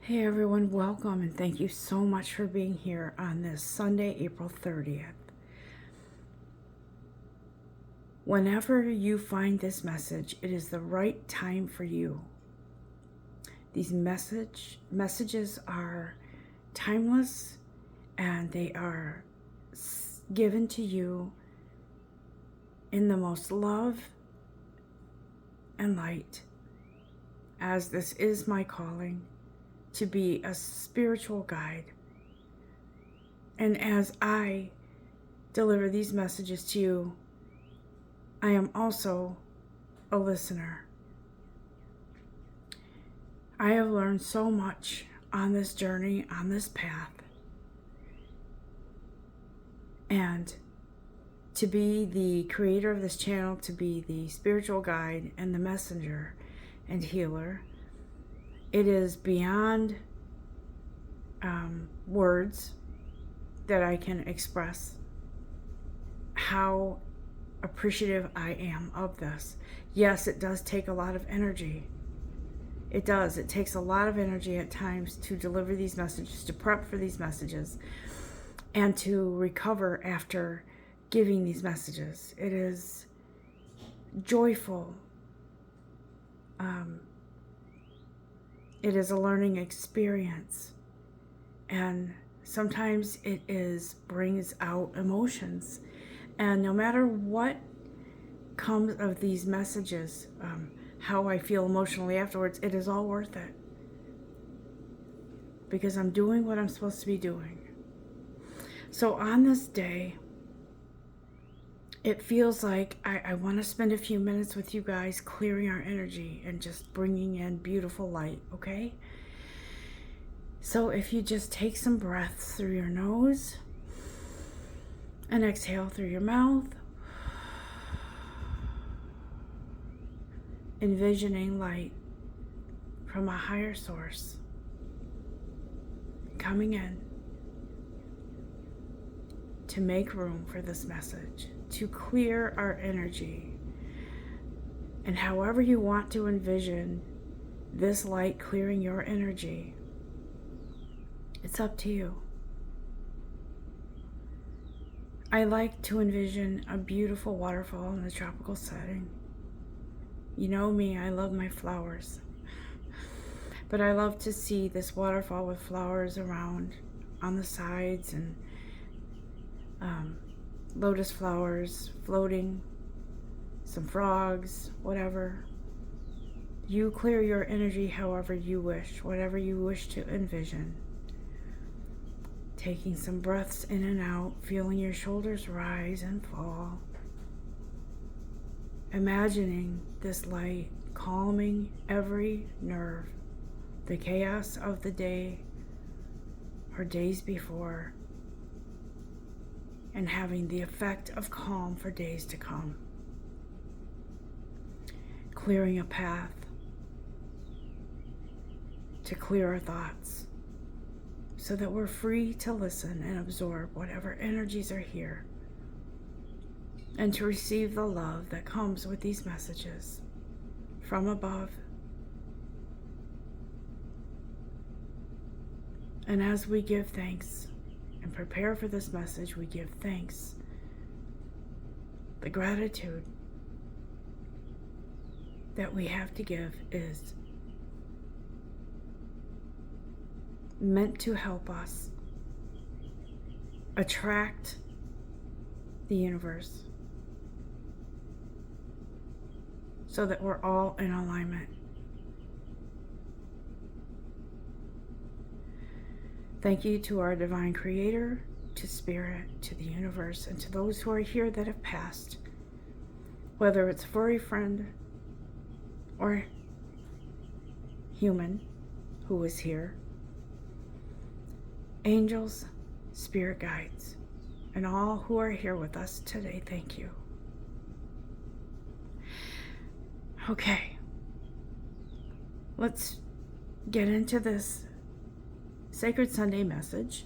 Hey everyone, welcome and thank you so much for being here on this Sunday, April 30th. Whenever you find this message, it is the right time for you. These messages are timeless and they are given to you in the most love and light, as this is my calling to be a spiritual guide. And as I deliver these messages to you, I am also a listener. I have learned so much on this journey, on this path. And to be the creator of this channel, to be the spiritual guide and the messenger and healer, it is beyond words that I can express how appreciative I am of this. Yes, it does take a lot of energy. It does. It takes a lot of energy at times to deliver these messages, to prep for these messages, and to recover after giving these messages. It is joyful. It is a learning experience. And sometimes it brings out emotions. And no matter what comes of these messages, how I feel emotionally afterwards, it is all worth it. Because I'm doing what I'm supposed to be doing. So on this day, it feels like I want to spend a few minutes with you guys clearing our energy and just bringing in beautiful light, okay? So if you just take some breaths through your nose and exhale through your mouth, envisioning light from a higher source coming in to make room for this message, to clear our energy. And however you want to envision this light clearing your energy, it's up to you. I like to envision a beautiful waterfall in a tropical setting. You know me, I love my flowers. But I love to see this waterfall with flowers around on the sides and lotus flowers floating, some frogs, whatever. You clear your energy however you wish, whatever you wish to envision. Taking some breaths in and out, feeling your shoulders rise and fall. Imagining this light calming every nerve, the chaos of the day or days before, and having the effect of calm for days to come. Clearing a path to clear our thoughts so that we're free to listen and absorb whatever energies are here and to receive the love that comes with these messages from above. And as we give thanks and prepare for this message, we give thanks. The gratitude that we have to give is meant to help us attract the universe so that we're all in alignment. Thank you to our divine creator, to spirit, to the universe, and to those who are here that have passed, whether it's furry friend or human who is here, angels, spirit guides, and all who are here with us today, thank you. Okay, let's get into this Sacred Sunday message.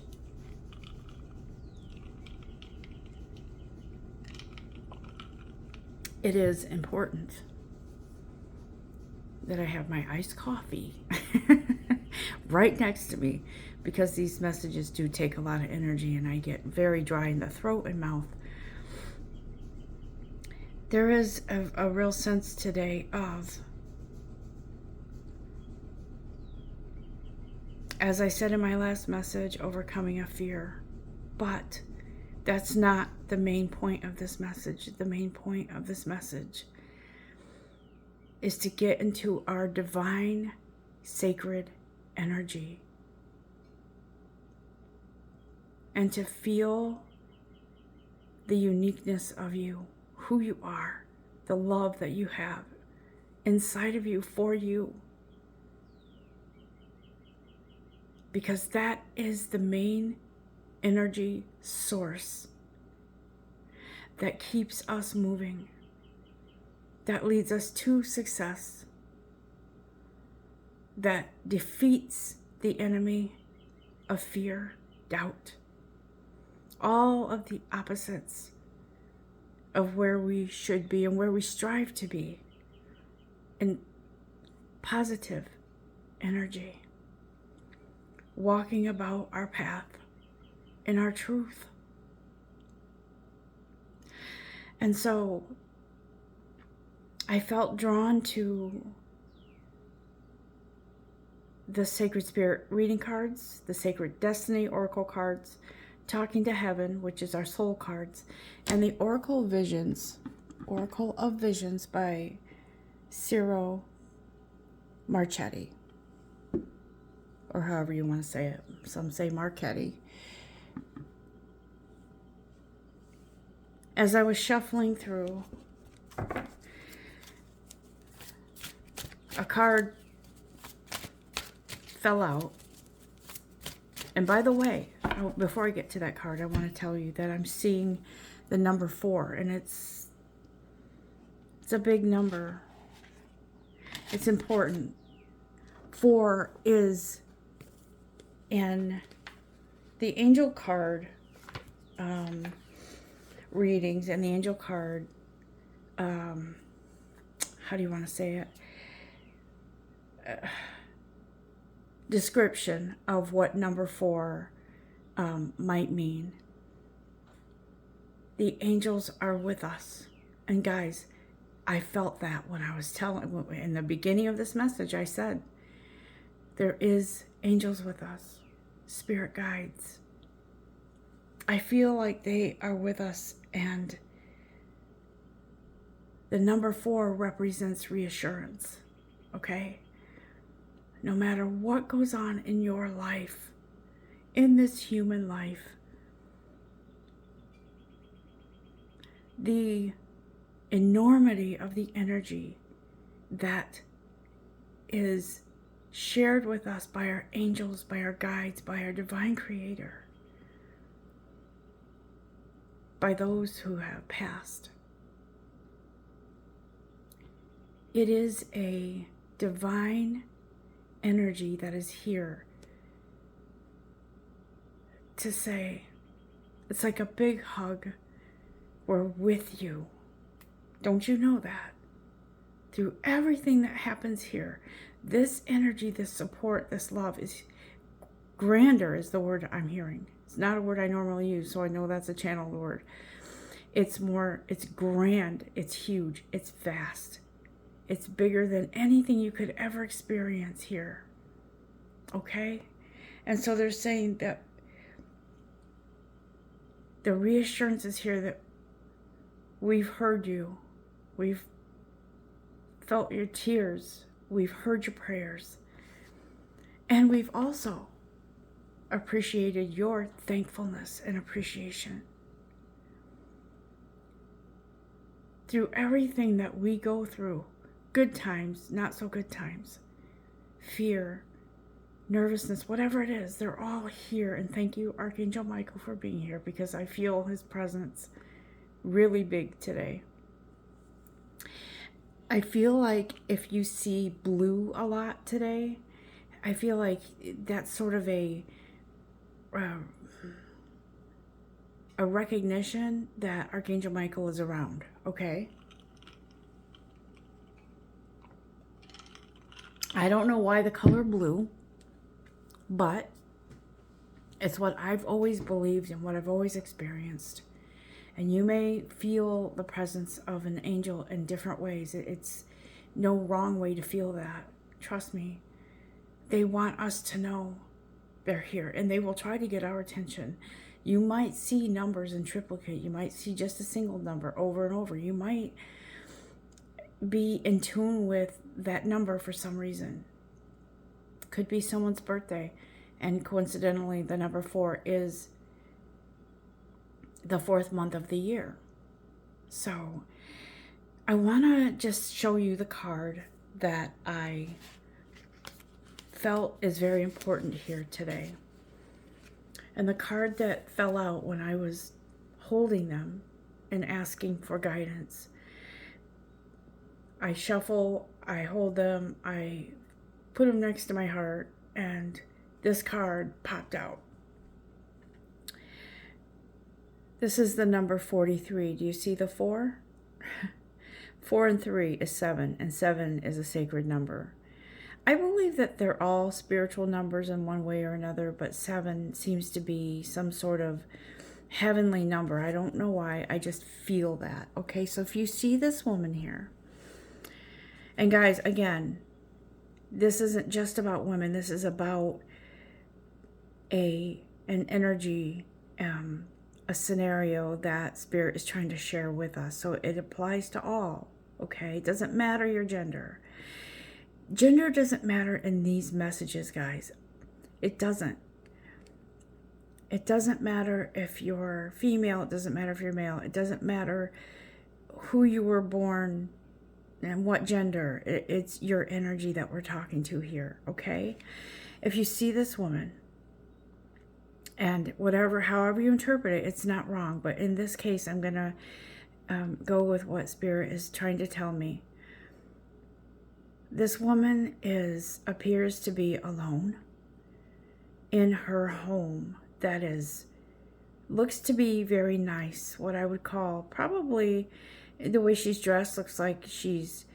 It is important that I have my iced coffee right next to me, because these messages do take a lot of energy and I get very dry in the throat and mouth. There is a real sense today of, as I said in my last message, overcoming a fear. But that's not the main point of this message. The main point of this message is to get into our divine, sacred energy and to feel the uniqueness of you, who you are, the love that you have inside of you for you. Because that is the main energy source that keeps us moving, that leads us to success, that defeats the enemy of fear, doubt, all of the opposites of where we should be and where we strive to be, in positive energy, walking about our path in our truth. And so I felt drawn to the Sacred Spirit reading cards, the Sacred Destiny Oracle cards, Talking to Heaven, which is our soul cards, and the Oracle of Visions by Ciro Marchetti, or however you want to say it. Some say Marchetti. As I was shuffling through, a card fell out. And by the way, before I get to that card, I want to tell you that I'm seeing the number 4, and it's a big number. It's important. 4 is in the angel card readings and the angel card, how do you want to say it? Description of what number 4 might mean. The angels are with us. And guys, I felt that when I was telling, in the beginning of this message, I said, there is angels with us, spirit guides. I feel like they are with us, and the number 4 represents reassurance, okay? No matter what goes on in your life, in this human life, the enormity of the energy that is shared with us by our angels, by our guides, by our divine creator, by those who have passed. It is a divine energy that is here to say, it's like a big hug. We're with you. Don't you know that? Through everything that happens here, this energy, this support, this love is grander, is the word I'm hearing. It's not a word I normally use, so I know that's a channeled word. It's more, it's grand, it's huge, it's vast. It's bigger than anything you could ever experience here. Okay? And so they're saying that the reassurance is here that we've heard you. We've felt your tears. We've heard your prayers. And we've also appreciated your thankfulness and appreciation. Through everything that we go through, good times, not so good times, fear, nervousness, whatever it is, they're all here. And thank you, Archangel Michael, for being here, because I feel his presence really big today. I feel like if you see blue a lot today, I feel like that's sort of a recognition that Archangel Michael is around, okay? I don't know why the color blue. But it's what I've always believed and what I've always experienced. And you may feel the presence of an angel in different ways. It's no wrong way to feel that. Trust me. They want us to know they're here, and they will try to get our attention. You might see numbers in triplicate. You might see just a single number over and over. You might be in tune with that number for some reason. Could be someone's birthday, and coincidentally the number 4 is the 4th month of the year. So I want to just show you the card that I felt is very important here today. And the card that fell out when I was holding them and asking for guidance. I shuffle, I hold them, I put them next to my heart, and this card popped out. This is the number 43. Do you see the 4? 4 and 3 is 7, and 7 is a sacred number. I believe that they're all spiritual numbers in one way or another, but 7 seems to be some sort of heavenly number. I don't know why. I just feel that. Okay, so if you see this woman here, and guys, again, this isn't just about women. This is about an energy, a scenario that Spirit is trying to share with us. So it applies to all. Okay, it doesn't matter your gender. Gender doesn't matter in these messages, guys. It doesn't. It doesn't matter if you're female. It doesn't matter if you're male. It doesn't matter who you were born and what gender. It's your energy that we're talking to here, okay? If you see this woman, and however you interpret it, it's not wrong. But in this case, I'm going to go with what Spirit is trying to tell me. This woman appears to be alone in her home that looks to be very nice. What I would call, probably the way she's dressed looks like she's,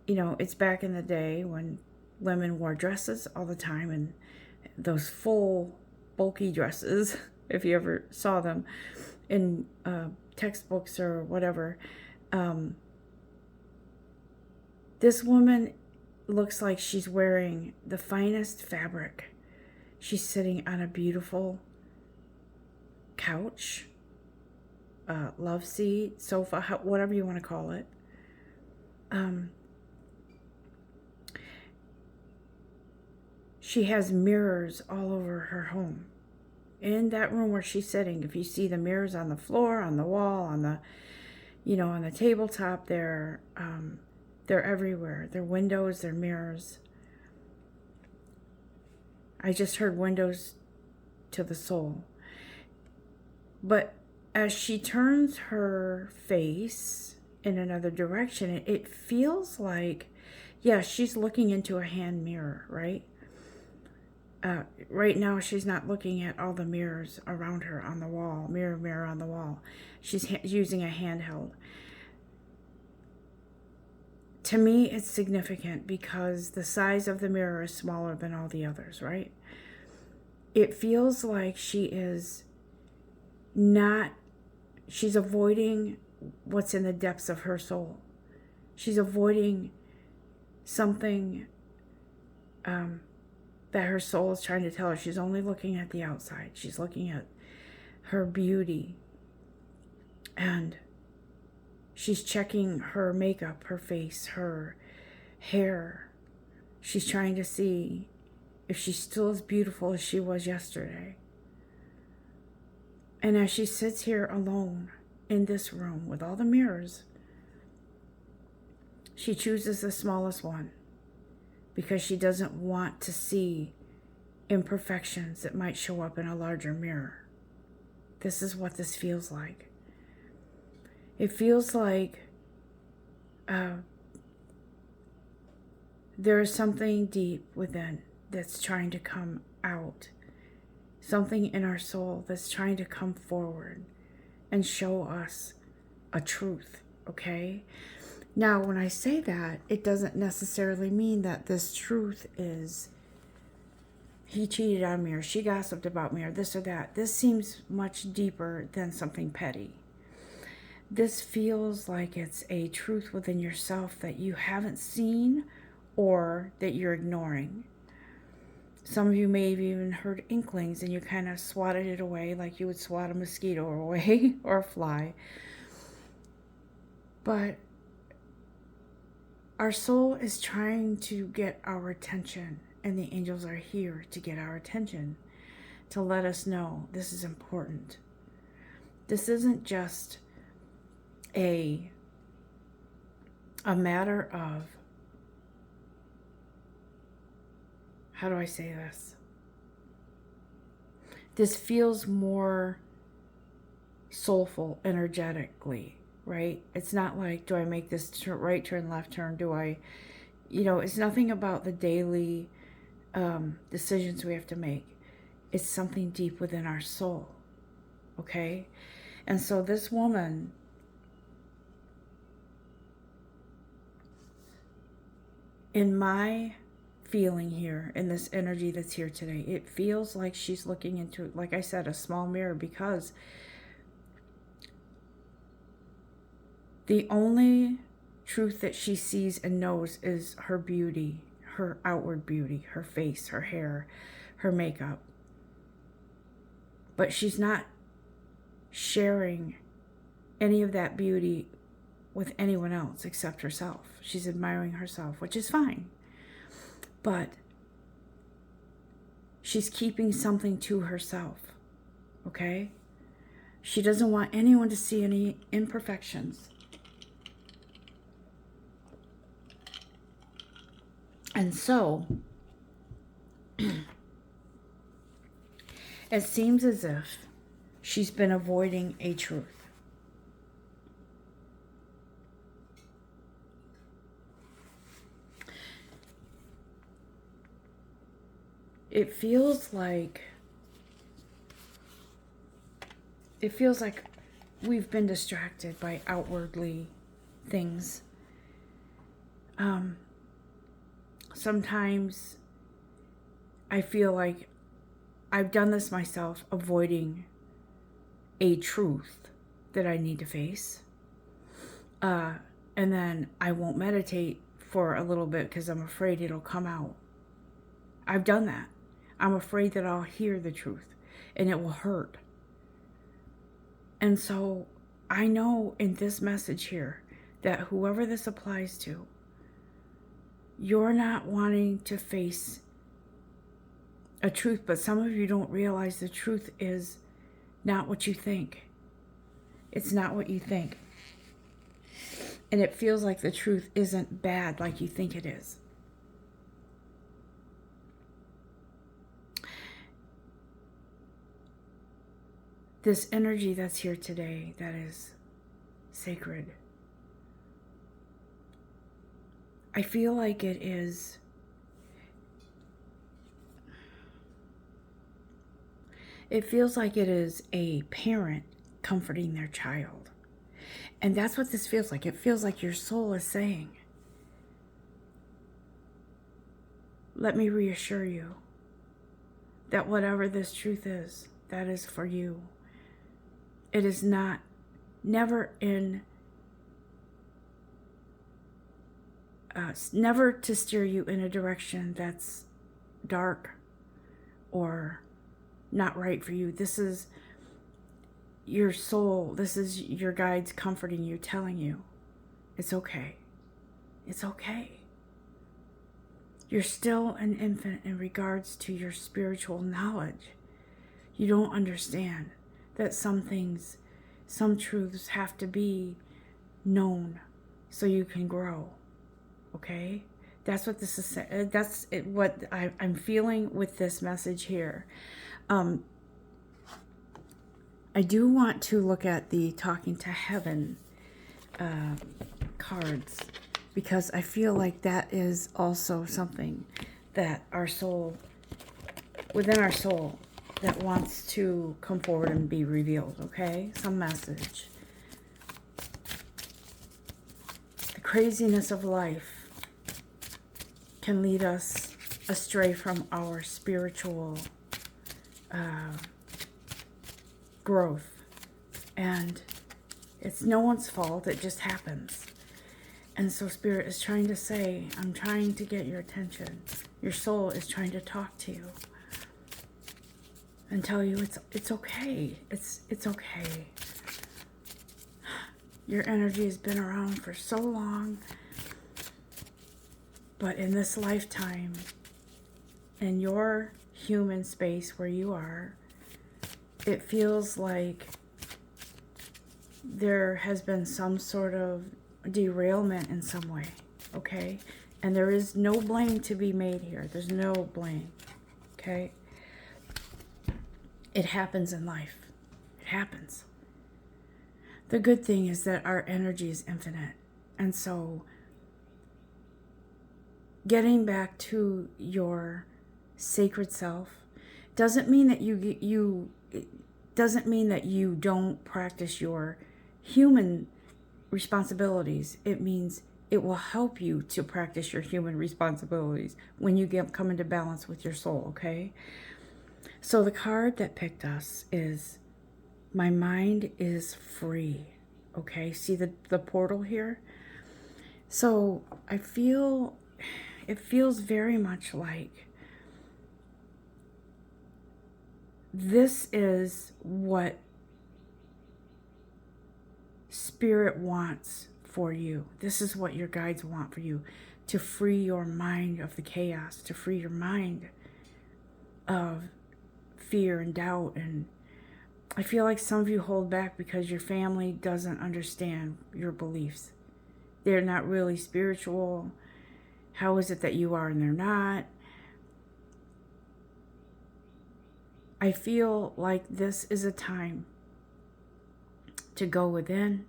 it's back in the day when women wore dresses all the time, and those full bulky dresses, if you ever saw them in textbooks or whatever. This woman looks like she's wearing the finest fabric. She's sitting on a beautiful couch, love seat, sofa, whatever you want to call it. She has mirrors all over her home. In that room where she's sitting, if you see the mirrors on the floor, on the wall, on the tabletop, they're everywhere. They're windows, they're mirrors. I just heard windows to the soul. But as she turns her face in another direction, it feels like, she's looking into a hand mirror, right? Right now, she's not looking at all the mirrors around her on the wall, mirror on the wall. She's using a handheld. To me, it's significant because the size of the mirror is smaller than all the others, right? It feels like she's avoiding what's in the depths of her soul. She's avoiding something that her soul is trying to tell her. She's only looking at the outside. She's looking at her beauty. And she's checking her makeup, her face, her hair. She's trying to see if she's still as beautiful as she was yesterday. And as she sits here alone in this room with all the mirrors, she chooses the smallest one because she doesn't want to see imperfections that might show up in a larger mirror. This is what this feels like. It feels like there is something deep within that's trying to come out. Something in our soul that's trying to come forward and show us a truth, okay? Now, when I say that, it doesn't necessarily mean that this truth is he cheated on me, or she gossiped about me, or this or that. This seems much deeper than something petty. This feels like it's a truth within yourself that you haven't seen or that you're ignoring. Some of you may have even heard inklings and you kind of swatted it away like you would swat a mosquito away or a fly. But our soul is trying to get our attention, and the angels are here to get our attention, to let us know this is important. This isn't just a matter of, how do I say this? This feels more soulful energetically, right? It's not like, do I make this right turn, left turn? Do I, it's nothing about the daily decisions we have to make. It's something deep within our soul, okay? And so this woman, in my feeling here, in this energy that's here today, it feels like she's looking into, like I said, a small mirror, because the only truth that she sees and knows is her beauty, her outward beauty, her face, her hair, her makeup. But she's not sharing any of that beauty with anyone else except herself. She's admiring herself, which is fine. But she's keeping something to herself, okay? She doesn't want anyone to see any imperfections. And so, it seems as if she's been avoiding a truth. It feels like we've been distracted by outwardly things. Sometimes I feel like I've done this myself, avoiding a truth that I need to face. And then I won't meditate for a little bit because I'm afraid it'll come out. I've done that. I'm afraid that I'll hear the truth and it will hurt. And so I know in this message here that whoever this applies to, you're not wanting to face a truth, but some of you don't realize the truth is not what you think. It's not what you think. And it feels like the truth isn't bad like you think it is. This energy that's here today, that is sacred, I feel like it is feels like it is a parent comforting their child. And that's what this feels like. It feels like your soul is saying, let me reassure you that whatever this truth is, that is for you. It is not, never to steer you in a direction that's dark or not right for you. This is your soul. This is your guides comforting you, telling you it's okay. It's okay. You're still an infant in regards to your spiritual knowledge. You don't understand that some things, some truths have to be known so you can grow. Okay? That's what this is. That's what I'm feeling with this message here. I do want to look at the Talking to Heaven cards, because I feel like that is also something that our soul, within our soul, that wants to come forward and be revealed, okay? Some message. The craziness of life can lead us astray from our spiritual growth. And it's no one's fault. It just happens. And so Spirit is trying to say, I'm trying to get your attention. Your soul is trying to talk to you and tell you it's okay. It's okay. Your energy has been around for so long, but in this lifetime, in your human space where you are, it feels like there has been some sort of derailment in some way, okay? And there is no blame to be made here. There's no blame, okay? It happens in life. It happens. The good thing is that our energy is infinite. And so getting back to your sacred self doesn't mean that it doesn't mean that you don't practice your human responsibilities. It means it will help you to practice your human responsibilities when you come into balance with your soul, okay? So the card that picked us is my mind is free, okay? See the portal here? So I feel, it feels very much like this is what Spirit wants for you. This is what your guides want for you, to free your mind of the chaos, to free your mind of fear and doubt. And I feel like some of you hold back because your family doesn't understand your beliefs. They're not really spiritual. How is it that you are and they're not? I feel like this is a time to go within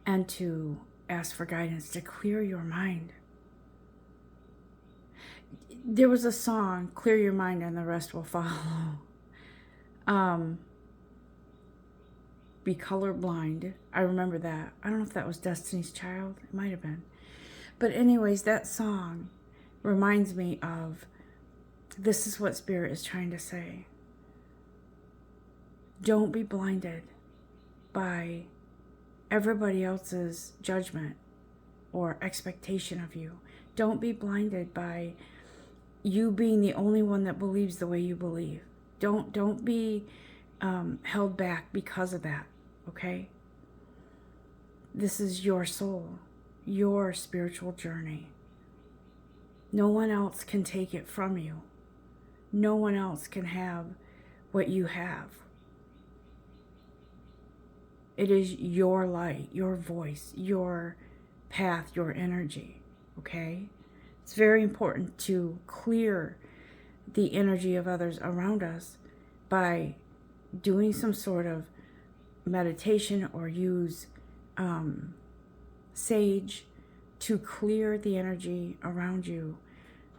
and to ask for guidance, to clear your mind. There was a song, Clear Your Mind and the Rest Will Follow. Be colorblind. I remember that. I don't know if that was Destiny's Child. It might have been. But anyways, that song reminds me of, this is what Spirit is trying to say. Don't be blinded by everybody else's judgment or expectation of you. Don't be blinded by you being the only one that believes the way you believe. Don't be held back because of that, okay? This is your soul, your spiritual journey. No one else can take it from you. No one else can have what you have. It is your light, your voice, your path, your energy, okay? It's very important to clear the energy of others around us by doing some sort of meditation or use sage to clear the energy around you.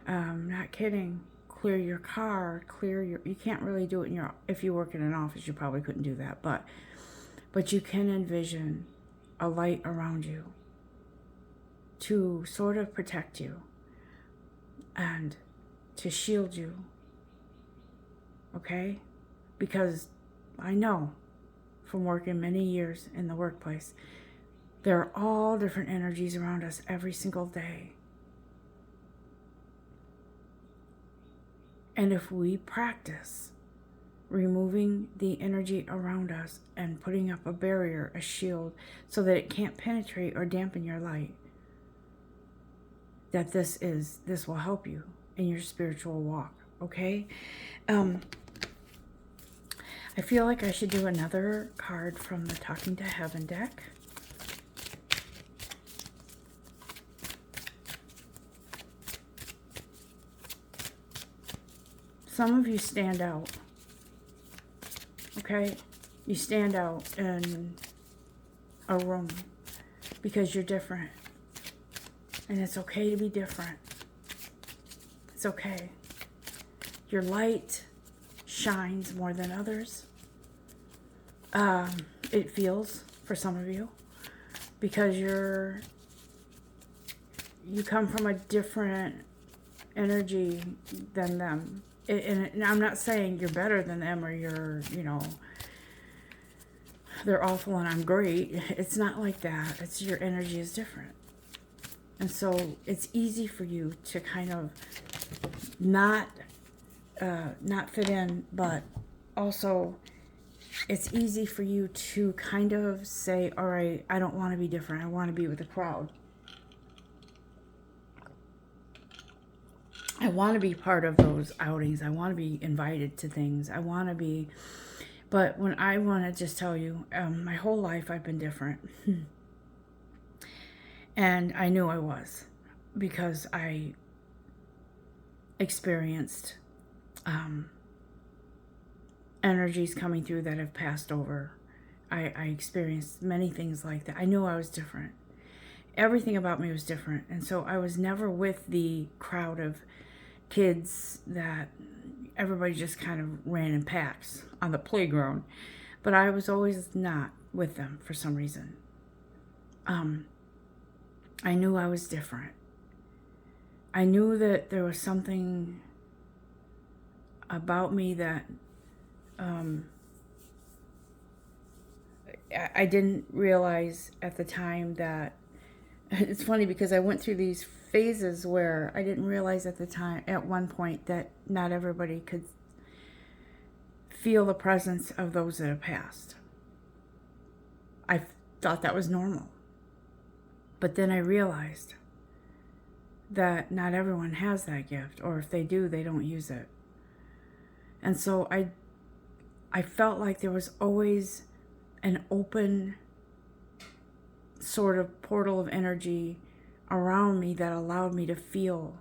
Not kidding. Clear your car, you can't really do it in your, if you work in an office, you probably couldn't do that, but you can envision a light around you to sort of protect you and to shield you, okay? Because I know from working many years in the workplace, there are all different energies around us every single day. And if we practice removing the energy around us and putting up a barrier, a shield, so that it can't penetrate or dampen your light, that this will help you in your spiritual walk, okay? I feel like I should do another card from the Talking to Heaven deck. Some of you stand out, okay? You stand out in a room because you're different. And it's okay to be different. It's okay. Your light shines more than others. It feels for some of you because you come from a different energy than them. And I'm not saying you're better than them or you're, they're awful and I'm great. It's not like that. It's your energy is different. And so it's easy for you to kind of not fit in, but also it's easy for you to kind of say, all right, I don't want to be different. I want to be with the crowd. I want to be part of those outings. I want to be invited to things. I want to be, but when I want to just tell you, my whole life I've been different. And I knew I was, because I experienced energies coming through that have passed over. I experienced many things like that. I knew I was different. Everything about me was different. And so I was never with the crowd of kids that everybody just kind of ran in packs on the playground. But I was always not with them for some reason. I knew I was different. I knew that there was something about me that I didn't realize at the time. That it's funny because I went through these phases where I didn't realize at the time, at one point, that not everybody could feel the presence of those that have passed. I thought that was normal. But then I realized that not everyone has that gift, or if they do, they don't use it. And so I felt like there was always an open sort of portal of energy around me that allowed me to feel.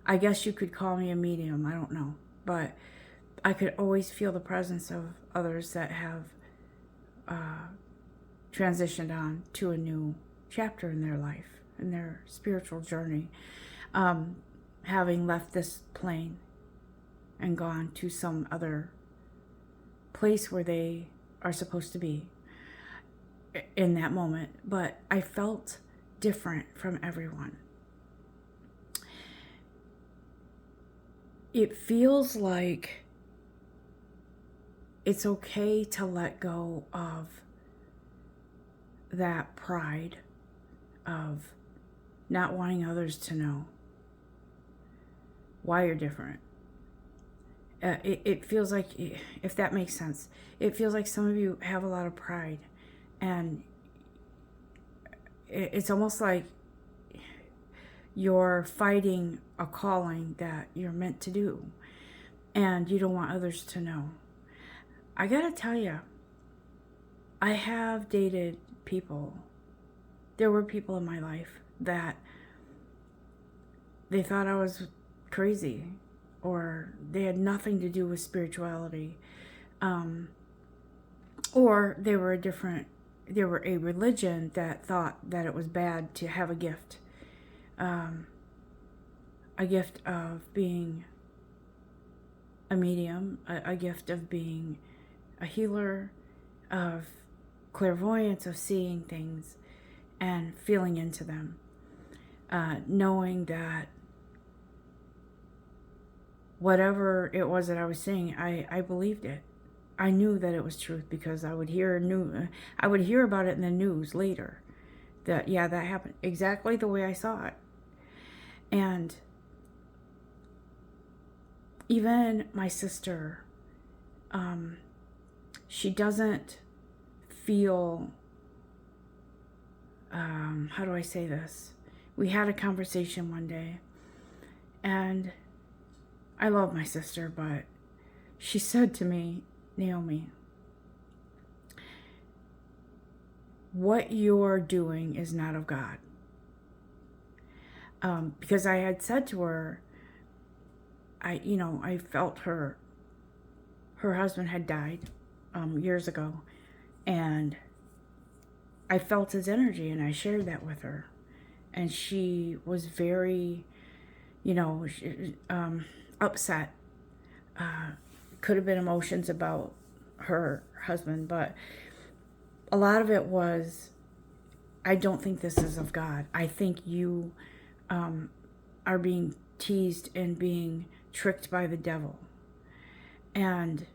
I guess you could call me a medium, I don't know. But I could always feel the presence of others that have transitioned on to a new chapter in their life, in their spiritual journey, having left this plane and gone to some other place where they are supposed to be in that moment. But I felt different from everyone. It feels like it's okay to let go of that pride of not wanting others to know why you're different. It feels like, if that makes sense, it feels like some of you have a lot of pride, and it's almost like you're fighting a calling that you're meant to do, and you don't want others to know. I gotta tell you, I have dated people. There were people in my life that they thought I was crazy, or they had nothing to do with spirituality, or they were a religion that thought that it was bad to have a gift of being a medium, a gift of being a healer, of clairvoyance, of seeing things and feeling into them, knowing that whatever it was that I was seeing, I believed it. I knew that it was truth because I would hear about it in the news later. That that happened exactly the way I saw it. And even my sister, she doesn't feel, how do I say this? We had a conversation one day, and I love my sister, but she said to me, Naomi, what you're doing is not of God. Because I had said to her, I felt her husband had died years ago, and I felt his energy, and I shared that with her, and she was very, upset. Could have been emotions about her husband, but a lot of it was, I don't think this is of God. I think you are being teased and being tricked by the devil. And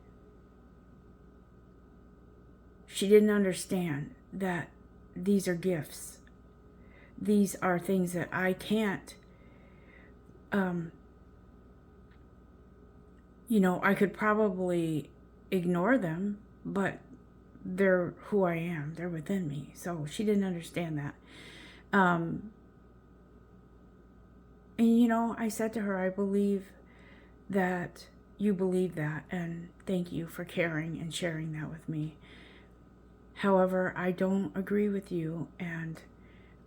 she didn't understand that these are gifts. These are things that I can't, I could probably ignore them, but they're who I am. They're within me. So she didn't understand that. And, I said to her, I believe that you believe that, and thank you for caring and sharing that with me. However, I don't agree with you, and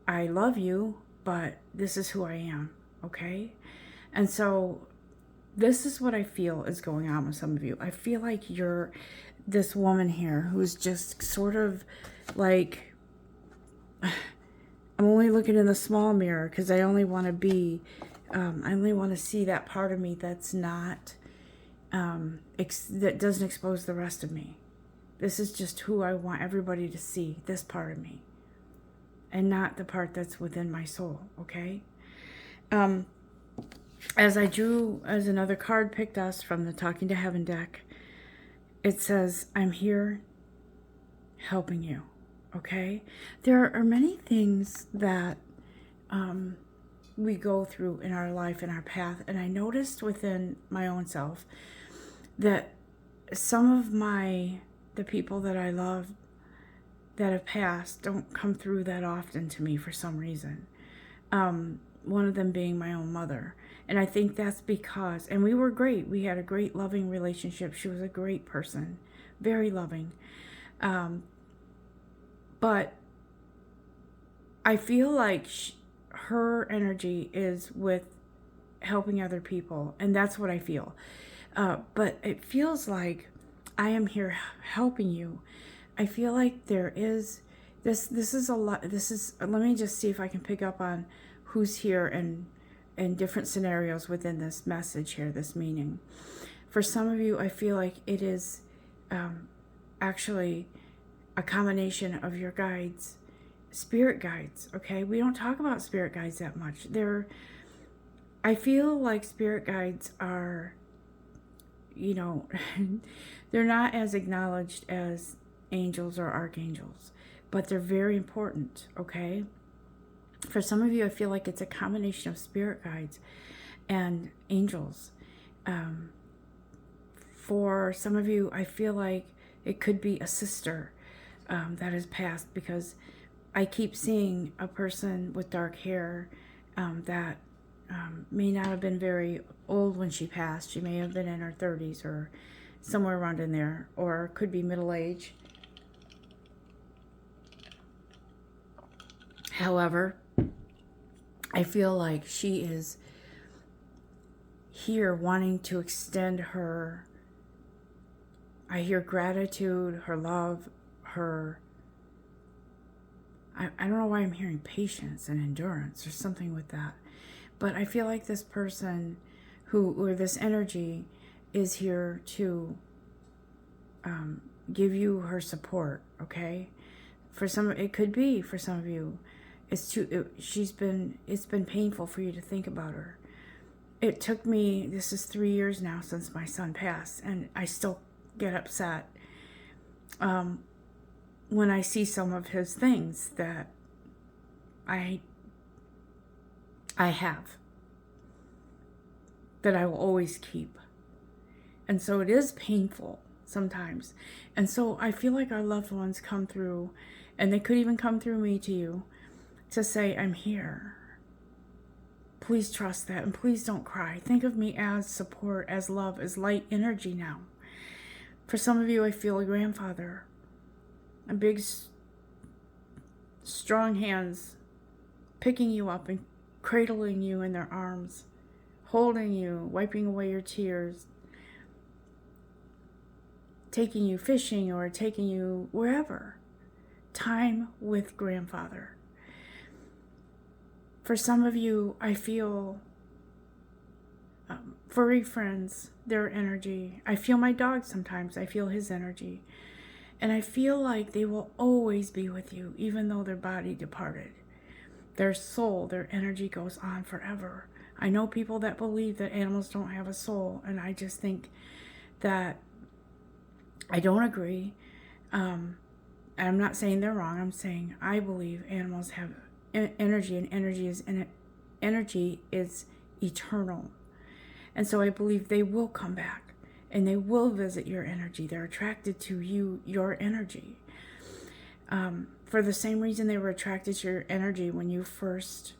I love you, but this is who I am, okay? And so this is what I feel is going on with some of you. I feel like you're this woman here who's just sort of like, I'm only looking in the small mirror because I only want to be, I only want to see that part of me that's not, that doesn't expose the rest of me. This is just who I want everybody to see, this part of me, and not the part that's within my soul, okay? As another card picked us from the Talking to Heaven deck, it says, I'm here helping you, okay? There are many things that we go through in our life, in our path, and I noticed within my own self that some of the people that I love that have passed don't come through that often to me for some reason. One of them being my own mother. And I think that's because, and we were great. We had a great loving relationship. She was a great person, very loving. But I feel like her energy is with helping other people. And that's what I feel. But it feels like I am here helping you. I feel like there is, this is a lot, let me just see if I can pick up on who's here and different scenarios within this message here, this meaning. For some of you, I feel like it is actually a combination of your guides, spirit guides, okay? We don't talk about spirit guides that much. I feel like spirit guides are, they're not as acknowledged as angels or archangels, but they're very important, okay? For some of you, I feel like it's a combination of spirit guides and angels. For some of you, I feel like it could be a sister that has passed, because I keep seeing a person with dark hair that may not have been very old when she passed. She may have been in her 30s or somewhere around in there, or could be middle age. However, I feel like she is here wanting to extend her, I hear gratitude, her love, her, I don't know why I'm hearing patience and endurance or something with that. But I feel like this person or this energy is here to give you her support, okay? It could be for some of you, it's been painful for you to think about her. It took me, this is 3 years now since my son passed, and I still get upset when I see some of his things that I have, that I will always keep. And so it is painful sometimes. And so I feel like our loved ones come through, and they could even come through me to you, to say, I'm here. Please trust that, and please don't cry. Think of me as support, as love, as light energy now. For some of you, I feel a grandfather. A big, strong hands picking you up and cradling you in their arms, holding you, wiping away your tears, taking you fishing or taking you wherever. Time with grandfather. For some of you, I feel furry friends, their energy. I feel my dog sometimes. I feel his energy. And I feel like they will always be with you, even though their body departed. Their soul, their energy goes on forever I know people that believe that animals don't have a soul, and I just think that I don't agree. And I'm not saying they're wrong. I'm saying I believe animals have energy, and energy is eternal. And so I believe they will come back and they will visit your energy. They're attracted to your energy. For the same reason they were attracted to your energy when you first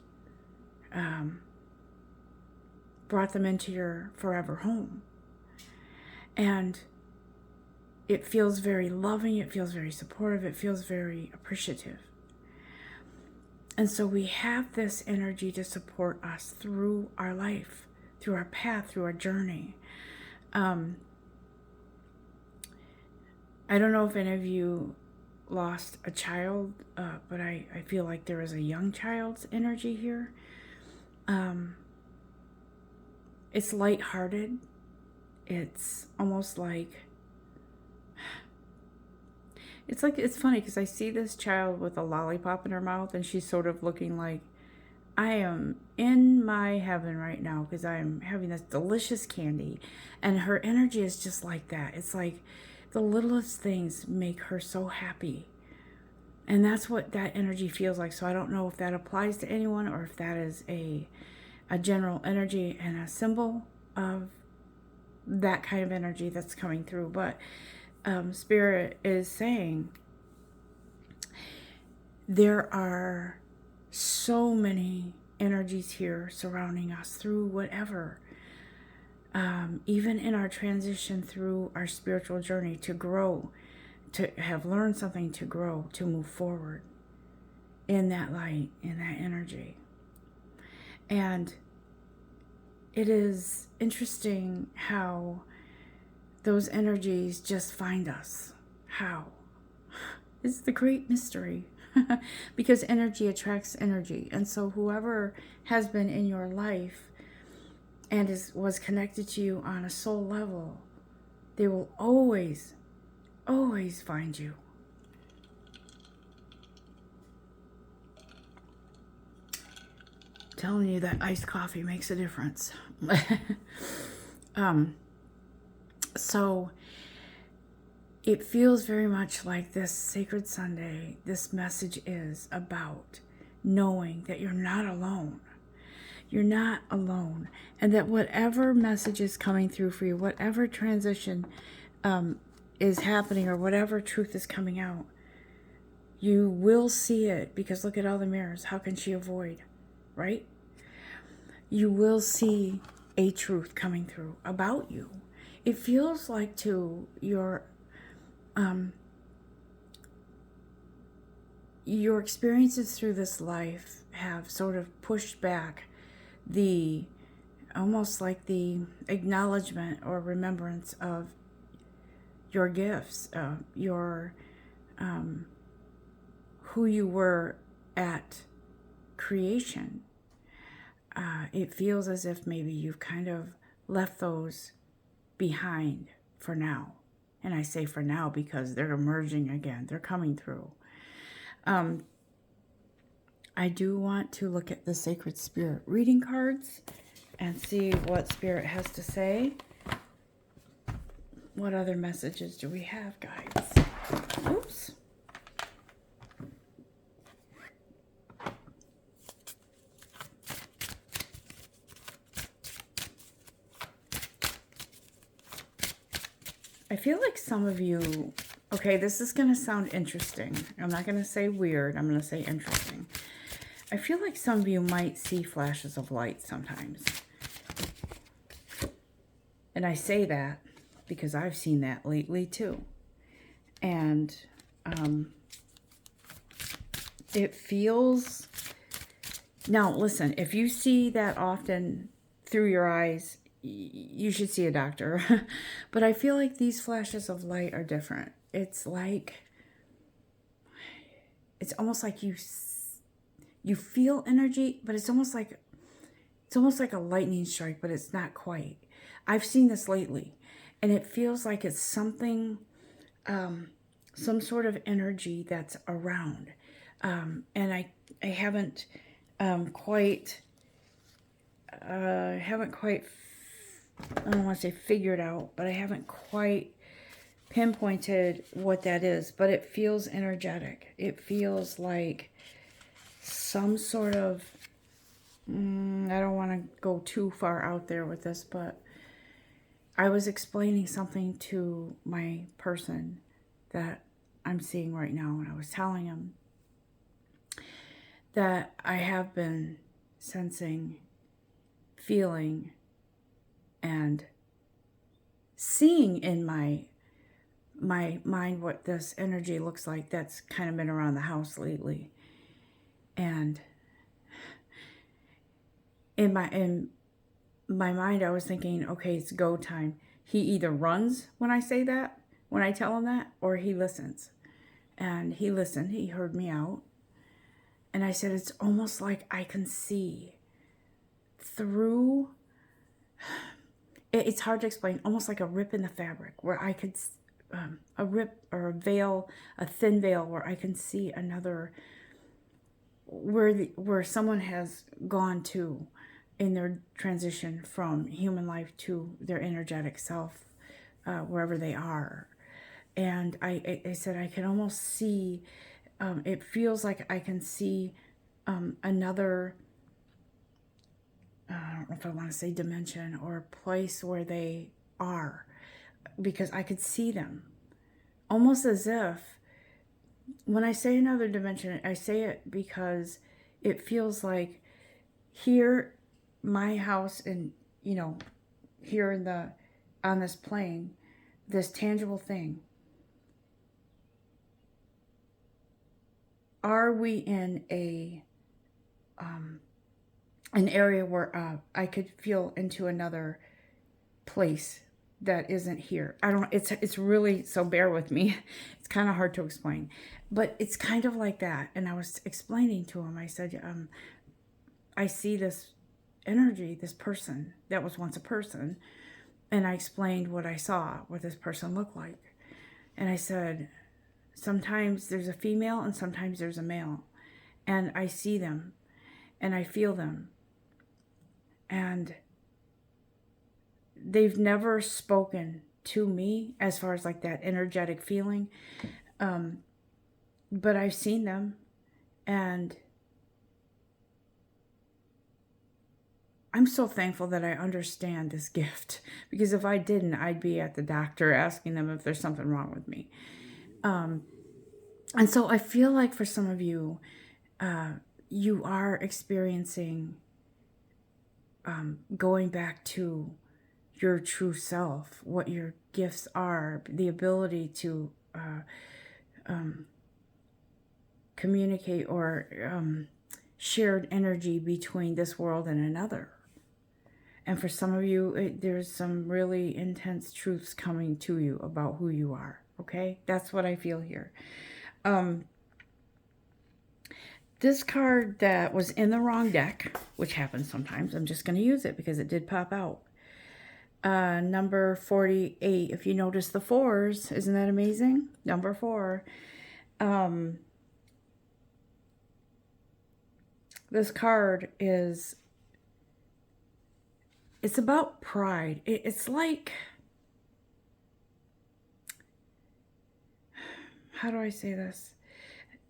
brought them into your forever home. And it feels very loving, it feels very supportive, it feels very appreciative. And so we have this energy to support us through our life, through our path, through our journey. I don't know if any of you lost a child, but I feel like there is a young child's energy here. It's lighthearted. It's almost like, it's funny because I see this child with a lollipop in her mouth and she's sort of looking like, I am in my heaven right now because I am having this delicious candy. And her energy is just like that. It's like the littlest things make her so happy. And that's what that energy feels like. So I don't know if that applies to anyone or if that is a general energy and a symbol of that kind of energy that's coming through. But Spirit is saying there are so many energies here surrounding us through whatever, even in our transition through our spiritual journey, to grow, to have learned something, to grow, to move forward in that light, in that energy. And it is interesting how those energies just find us. How? It's the great mystery. Because energy attracts energy. And so whoever has been in your life and was connected to you on a soul level, they will always, always find you. I'm telling you that iced coffee makes a difference. So it feels very much like this Sacred Sunday, this message is about knowing that you're not alone. You're not alone. And that whatever message is coming through for you, whatever transition is happening, or whatever truth is coming out, you will see it, because look at all the mirrors. How can she avoid, right? You will see a truth coming through about you. It feels like to your experiences through this life have sort of pushed back almost like the acknowledgement or remembrance of your gifts, your who you were at creation. It feels as if maybe you've kind of left those behind for now. And I say for now because they're emerging again. They're coming through. I do want to look at the Sacred Spirit reading cards and see what Spirit has to say. What other messages do we have, guys? Oops. I feel like some of you, okay, this is going to sound interesting. I'm not going to say weird. I'm going to say interesting. I feel like some of you might see flashes of light sometimes. And I say that because I've seen that lately too. And it feels... Now, listen, if you see that often through your eyes, you should see a doctor. But I feel like these flashes of light are different. It's like, it's almost like you feel energy, but it's almost like a lightning strike, but it's not quite. I've seen this lately, and it feels like it's something, some sort of energy that's around. And I haven't quite haven't quite, I don't want to say figured out, but I haven't quite pinpointed what that is, but it feels energetic. It feels like some sort of, I don't want to go too far out there with this, but I was explaining something to my person that I'm seeing right now, and I was telling him that I have been sensing, feeling, and seeing in my mind what this energy looks like that's kind of been around the house lately. And in my mind, I was thinking, okay, it's go time. He either runs when I say that, when I tell him that, or he listens. And he listened. He heard me out. And I said, it's almost like I can see through. It's hard to explain. Almost like a rip in the fabric where I could, a rip or a veil, a thin veil where I can see another, where someone has gone to in their transition from human life to their energetic self, wherever they are. And I said, I can almost see, it feels like I can see another, I don't know if I want to say dimension or place where they are, because I could see them. Almost as if, when I say another dimension, I say it because it feels like here, my house, and here on this plane, this tangible thing, are we in an area where I could feel into another place that isn't here? I don't, it's really, so bear with me. It's kind of hard to explain, but it's kind of like that. And I was explaining to him, I said, I see this energy, this person that was once a person. And I explained what I saw, what this person looked like. And I said, sometimes there's a female and sometimes there's a male. And I see them and I feel them. And they've never spoken to me as far as like that energetic feeling. But I've seen them, and I'm so thankful that I understand this gift, because if I didn't, I'd be at the doctor asking them if there's something wrong with me. And so I feel like for some of you, you are experiencing going back to your true self, what your gifts are, the ability to communicate or shared energy between this world and another. And for some of you, there's some really intense truths coming to you about who you are. Okay? That's what I feel here. This card that was in the wrong deck, which happens sometimes, I'm just going to use it because it did pop out. Number 48. If you notice the fours, isn't that amazing? Number 4. This card is, it's about pride. It's like, how do I say this?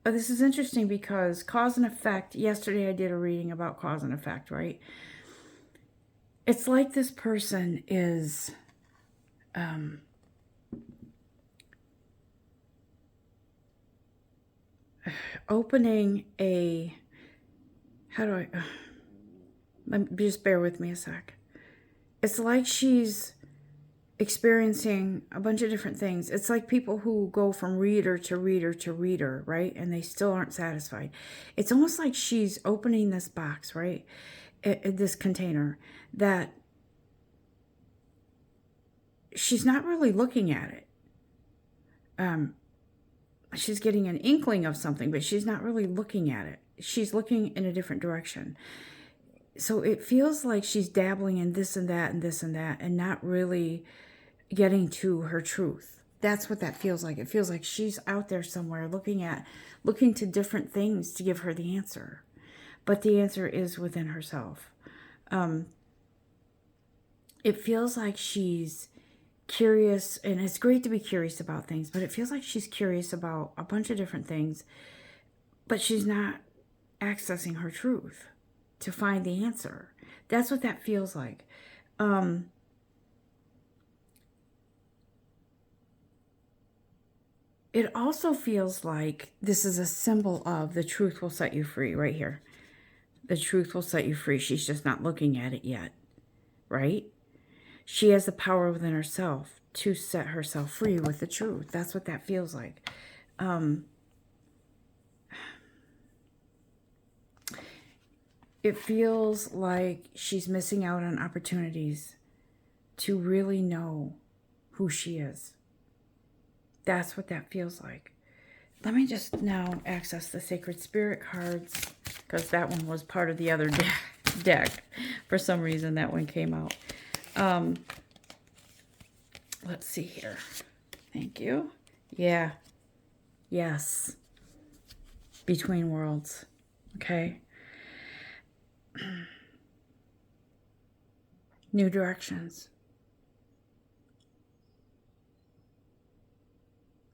But this is interesting because cause and effect, yesterday I did a reading about cause and effect, right? It's like this person is opening a, how do I, just bear with me a sec. It's like she's experiencing a bunch of different things. It's like people who go from reader to reader to reader, right? And they still aren't satisfied. It's almost like she's opening this box, right? This container that she's not really looking at it. She's getting an inkling of something, but she's not really looking at it. She's looking in a different direction. So it feels like she's dabbling in this and that and this and that and not really getting to her truth. That's what that feels like. It feels like she's out there somewhere looking to different things to give her the answer. But the answer is within herself. it feels like she's curious, and it's great to be curious about things, but it feels like she's curious about a bunch of different things, but she's not accessing her truth to find the answer. That's what that feels like. It also feels like this is a symbol of the truth will set you free right here. The truth will set you free. She's just not looking at it yet, right? She has the power within herself to set herself free with the truth. That's what that feels like. It feels like she's missing out on opportunities to really know who she is. That's what that feels like. Let me just now access the Sacred Spirit cards, because that one was part of the other deck. For some reason, that one came out. Let's see here. Thank you. Yeah. Yes. Between worlds. Okay. New directions.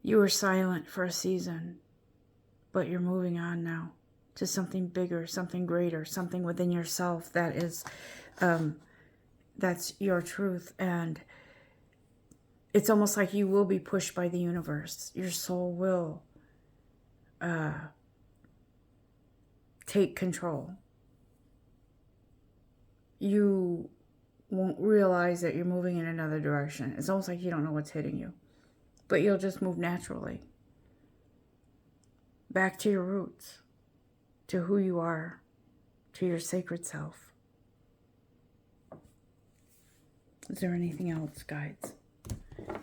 You were silent for a season, but you're moving on now to something bigger, something greater, something within yourself that is, that's your truth. And it's almost like you will be pushed by the universe. Your soul will take control. You won't realize that you're moving in another direction. It's almost like you don't know what's hitting you, but you'll just move naturally back to your roots, to who you are, to your sacred self. Is there anything else, guides?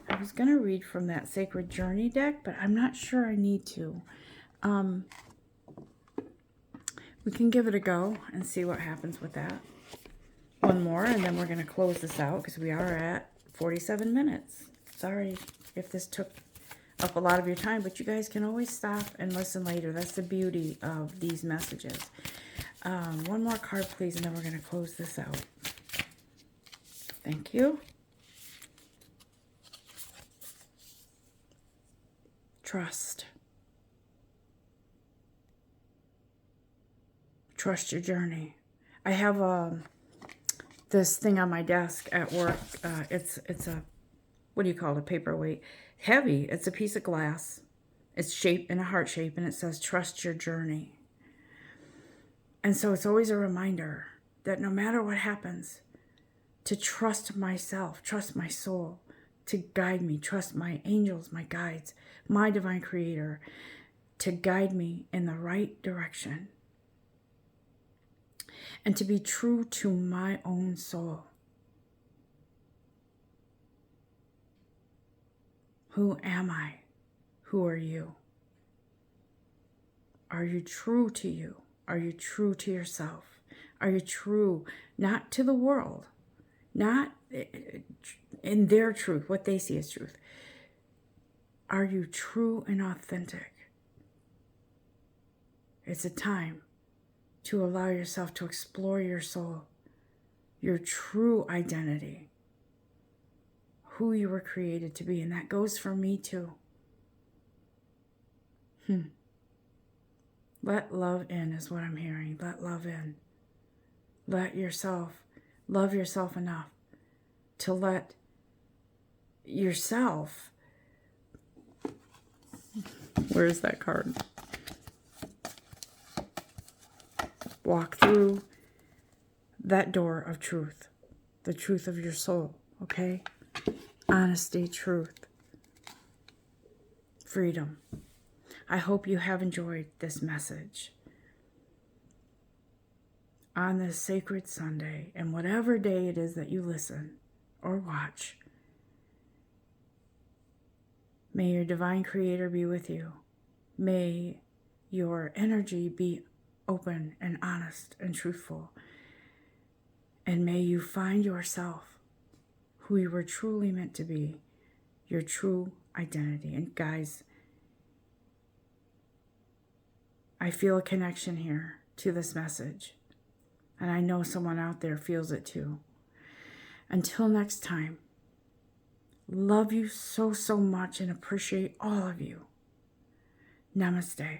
I was going to read from that Sacred Journey deck, but I'm not sure I need to. We can give it a go and see what happens with that. One more, and then we're going to close this out because we are at 47 minutes. Sorry if this took up a lot of your time, but you guys can always stop and listen later. That's the beauty of these messages. One more card, please, and then we're going to close this out. Thank you. Trust. Trust your journey. I have this thing on my desk at work. It's a, what do you call it, a paperweight. Heavy. It's a piece of glass. It's shaped in a heart shape, and it says, trust your journey. And so it's always a reminder that no matter what happens, to trust myself, trust my soul, to guide me, trust my angels, my guides, my divine creator, to guide me in the right direction. And to be true to my own soul. Who am I? Who are you? Are you true to you? Are you true to yourself? Are you true not to the world, not in their truth, what they see as truth? Are you true and authentic? It's a time to allow yourself to explore your soul, your true identity, who you were created to be. And that goes for me too. Let love in is what I'm hearing. Let love in. Let yourself love yourself enough to let yourself, where is that card? Walk through that door of truth, the truth of your soul, okay? Honesty, truth, freedom. I hope you have enjoyed this message on this sacred Sunday, and whatever day it is that you listen or watch. May your divine creator be with you. May your energy be open and honest and truthful. And may you find yourself, who you were truly meant to be, your true identity. And guys, I feel a connection here to this message. And I know someone out there feels it too. Until next time, love you so, so much and appreciate all of you. Namaste.